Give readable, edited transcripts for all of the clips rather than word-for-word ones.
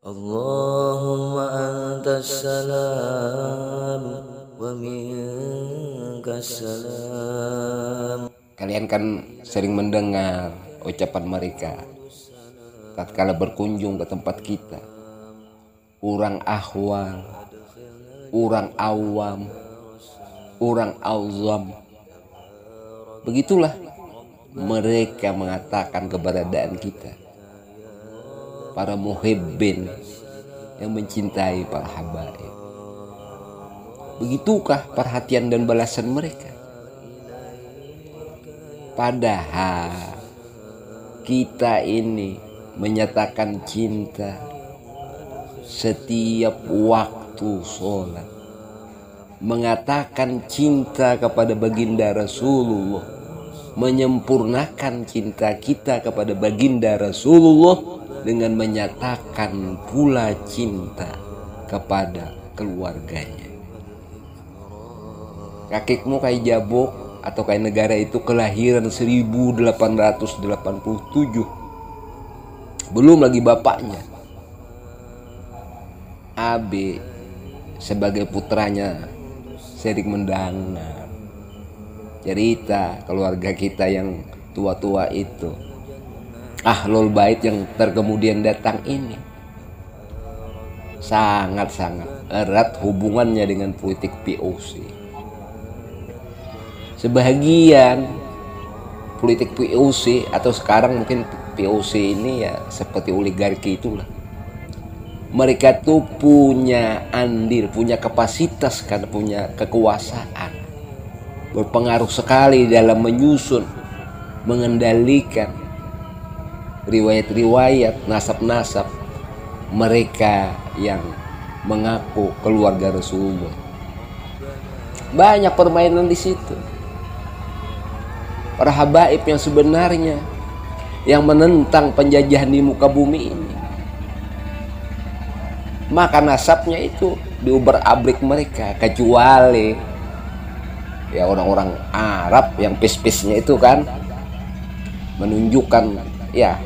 Allahumma antas salam wa minkas salam. Kalian kan sering mendengar ucapan mereka tatkala berkunjung ke tempat kita. Urang ahwal, urang awam, urang awzam. Begitulah mereka mengatakan keberadaan kita. Para muhibbin yang mencintai para habaib. Begitukah perhatian dan balasan mereka? Padahal kita ini menyatakan cinta setiap waktu sholat, mengatakan cinta kepada baginda Rasulullah, menyempurnakan cinta kita kepada baginda Rasulullah dengan menyatakan pula cinta kepada keluarganya. Kakekmu kayak Jabok atau kayak negara itu kelahiran 1887. Belum lagi bapaknya. AB sebagai putranya sering mendengar cerita keluarga kita yang tua-tua itu, Ahlul Bait yang terkemudian datang ini sangat-sangat erat hubungannya dengan politik POC. Sebahagian politik POC atau sekarang mungkin POC ini ya seperti oligarki itulah. Mereka tuh punya andil, punya kapasitas, karena punya kekuasaan. Berpengaruh sekali dalam menyusun, mengendalikan riwayat-riwayat, nasab-nasab mereka yang mengaku keluarga Rasulullah. Banyak permainan di situ. Para habaib yang sebenarnya yang menentang penjajahan di muka bumi ini, maka nasabnya itu diuber-abrik mereka, kecuali ya orang-orang Arab yang pis-pisnya itu kan menunjukkan ya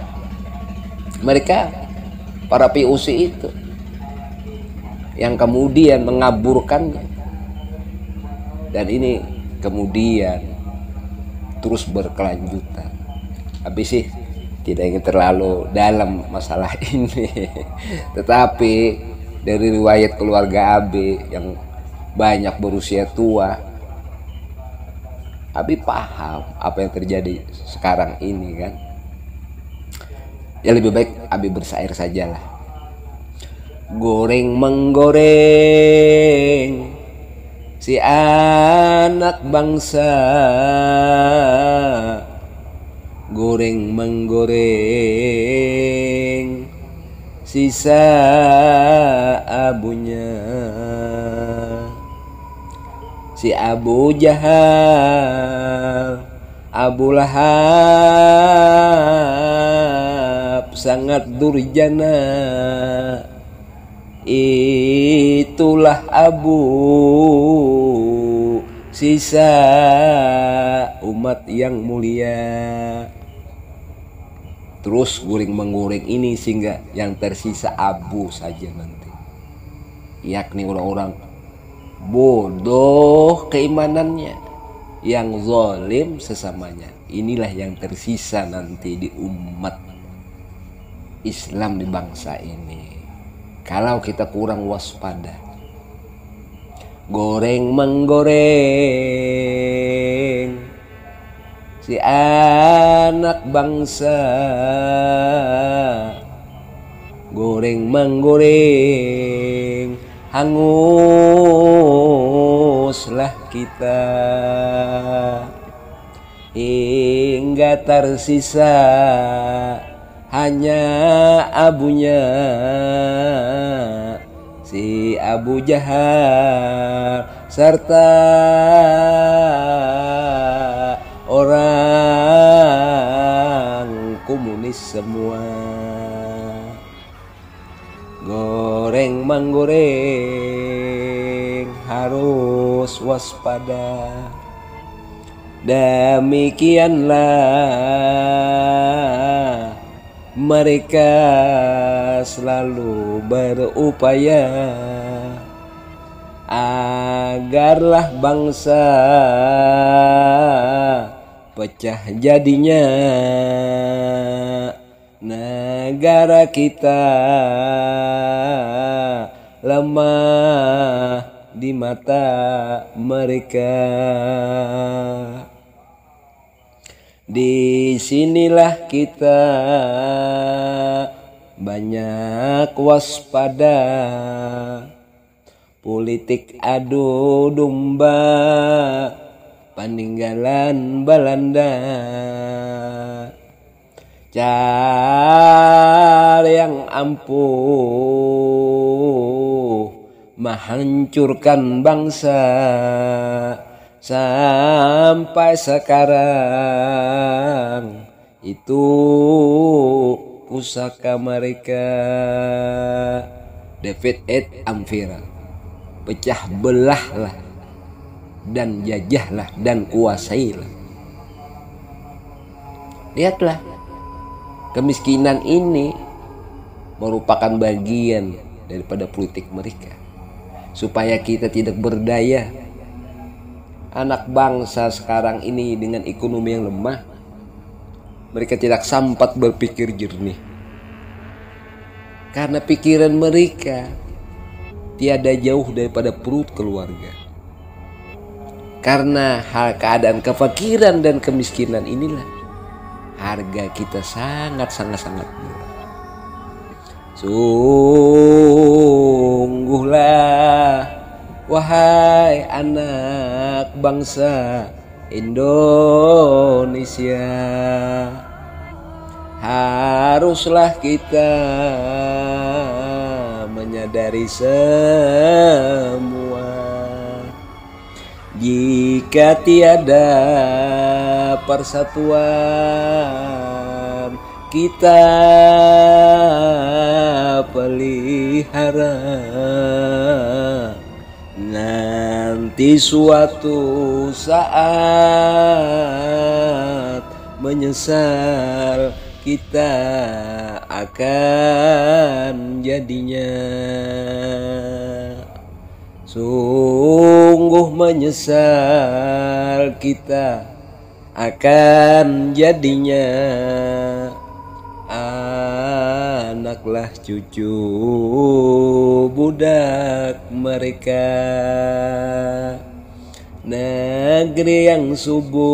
mereka para POC itu yang kemudian mengaburkannya, dan ini kemudian terus berkelanjutan. Habis sih tidak ingin terlalu dalam masalah ini, tetapi dari riwayat keluarga AB yang banyak berusia tua, Abi paham apa yang terjadi sekarang ini kan. Ya lebih baik Abi bersair sajalah. Goreng menggoreng si anak bangsa, goreng menggoreng sisa abunya. Si Abu Jahal, Abu Lahab sangat durjana. Itulah Abu, sisa umat yang mulia. Terus goreng menggoreng ini sehingga yang tersisa Abu saja nanti, yakni orang-orang bodoh keimanannya, yang zalim sesamanya. Inilah yang tersisa nanti di umat Islam, di bangsa ini, kalau kita kurang waspada. Goreng menggoreng si anak bangsa, goreng menggoreng hanguslah kita, hingga tersisa hanya abunya si Abu Jahal serta orang komunis semua. Goreng menggoreng harus waspada. Demikianlah mereka selalu berupaya agarlah bangsa pecah jadinya, negara kita lemah di mata mereka. Disinilah kita banyak waspada, politik adu domba peninggalan Belanda. Cara yang ampuh menghancurkan bangsa, sampai sekarang itu pusaka mereka. David et Amphira, pecah belahlah dan jajahlah dan kuasailah. Lihatlah, kemiskinan ini merupakan bagian daripada politik mereka, supaya kita tidak berdaya. Anak bangsa sekarang ini dengan ekonomi yang lemah, mereka tidak sempat berpikir jernih, karena pikiran mereka tiada jauh daripada perut keluarga. Karena hal keadaan kefakiran dan kemiskinan inilah harga kita sangat murah. Sungguhlah wahai anak bangsa Indonesia, haruslah kita menyadari semua, jika tiada persatuan kita pelihara, nanti suatu saat menyesal kita akan jadinya. Sungguh menyesal kita akan jadinya. Anaklah cucu budak mereka, negeri yang subur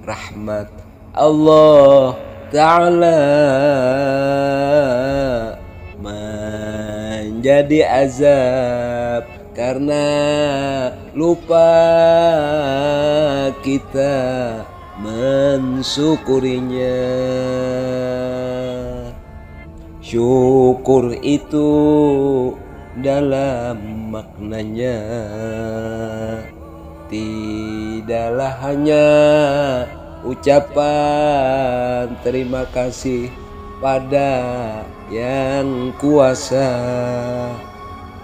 rahmat Allah Ta'ala menjadi azab karena lupa kita mensyukurinya. Syukur itu dalam maknanya tidaklah hanya ucapan terima kasih pada yang kuasa,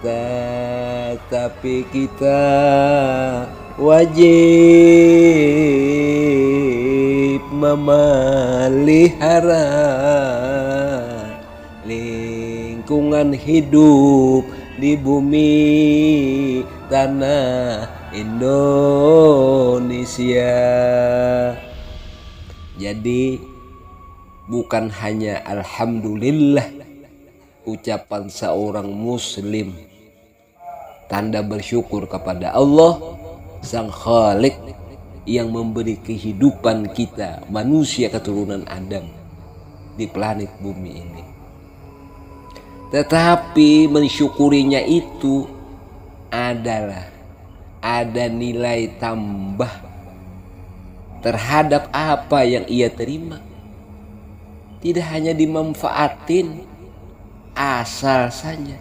tetapi kita wajib memelihara lingkungan hidup di bumi tanah Indonesia. Jadi bukan hanya alhamdulillah ucapan seorang muslim, tanda bersyukur kepada Allah Sang Khalik yang memberi kehidupan kita manusia keturunan Adam di planet bumi ini. Tetapi mensyukurinya itu adalah ada nilai tambah terhadap apa yang ia terima. Tidak hanya dimanfaatin asal saja.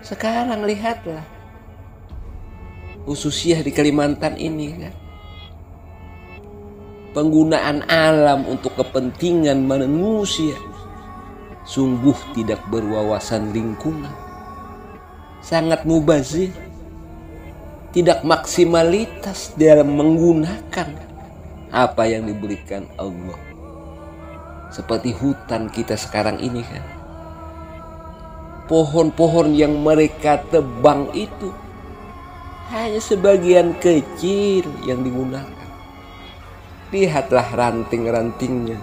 Sekarang lihatlah, khususnya di Kalimantan ini kan, penggunaan alam untuk kepentingan manusia sungguh tidak berwawasan lingkungan, sangat mubazir, tidak maksimalitas dalam menggunakan apa yang diberikan Allah. Seperti hutan kita sekarang ini kan. Pohon-pohon yang mereka tebang itu hanya sebagian kecil yang digunakan. Lihatlah ranting-rantingnya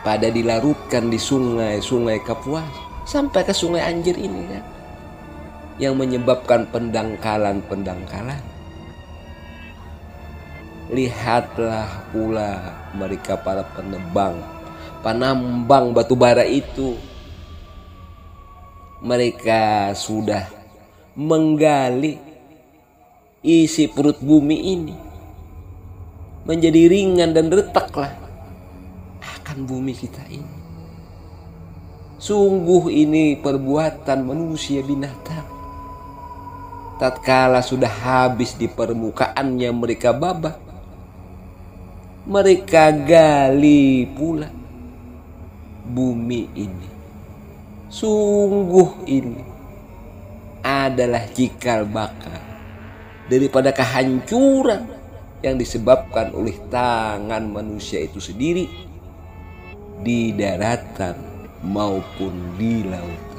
pada dilarutkan di sungai Kapuas sampai ke Sungai Anjir ini kan, yang menyebabkan pendangkalan. Lihatlah pula mereka para penambang batu bara itu, mereka sudah menggali isi perut bumi ini menjadi ringan dan retaklah akan bumi kita ini. Sungguh ini perbuatan manusia binatang. Tatkala sudah habis di permukaannya mereka babak, mereka gali pula bumi ini. Sungguh ini adalah cikal bakal daripada kehancuran yang disebabkan oleh tangan manusia itu sendiri di daratan maupun di laut.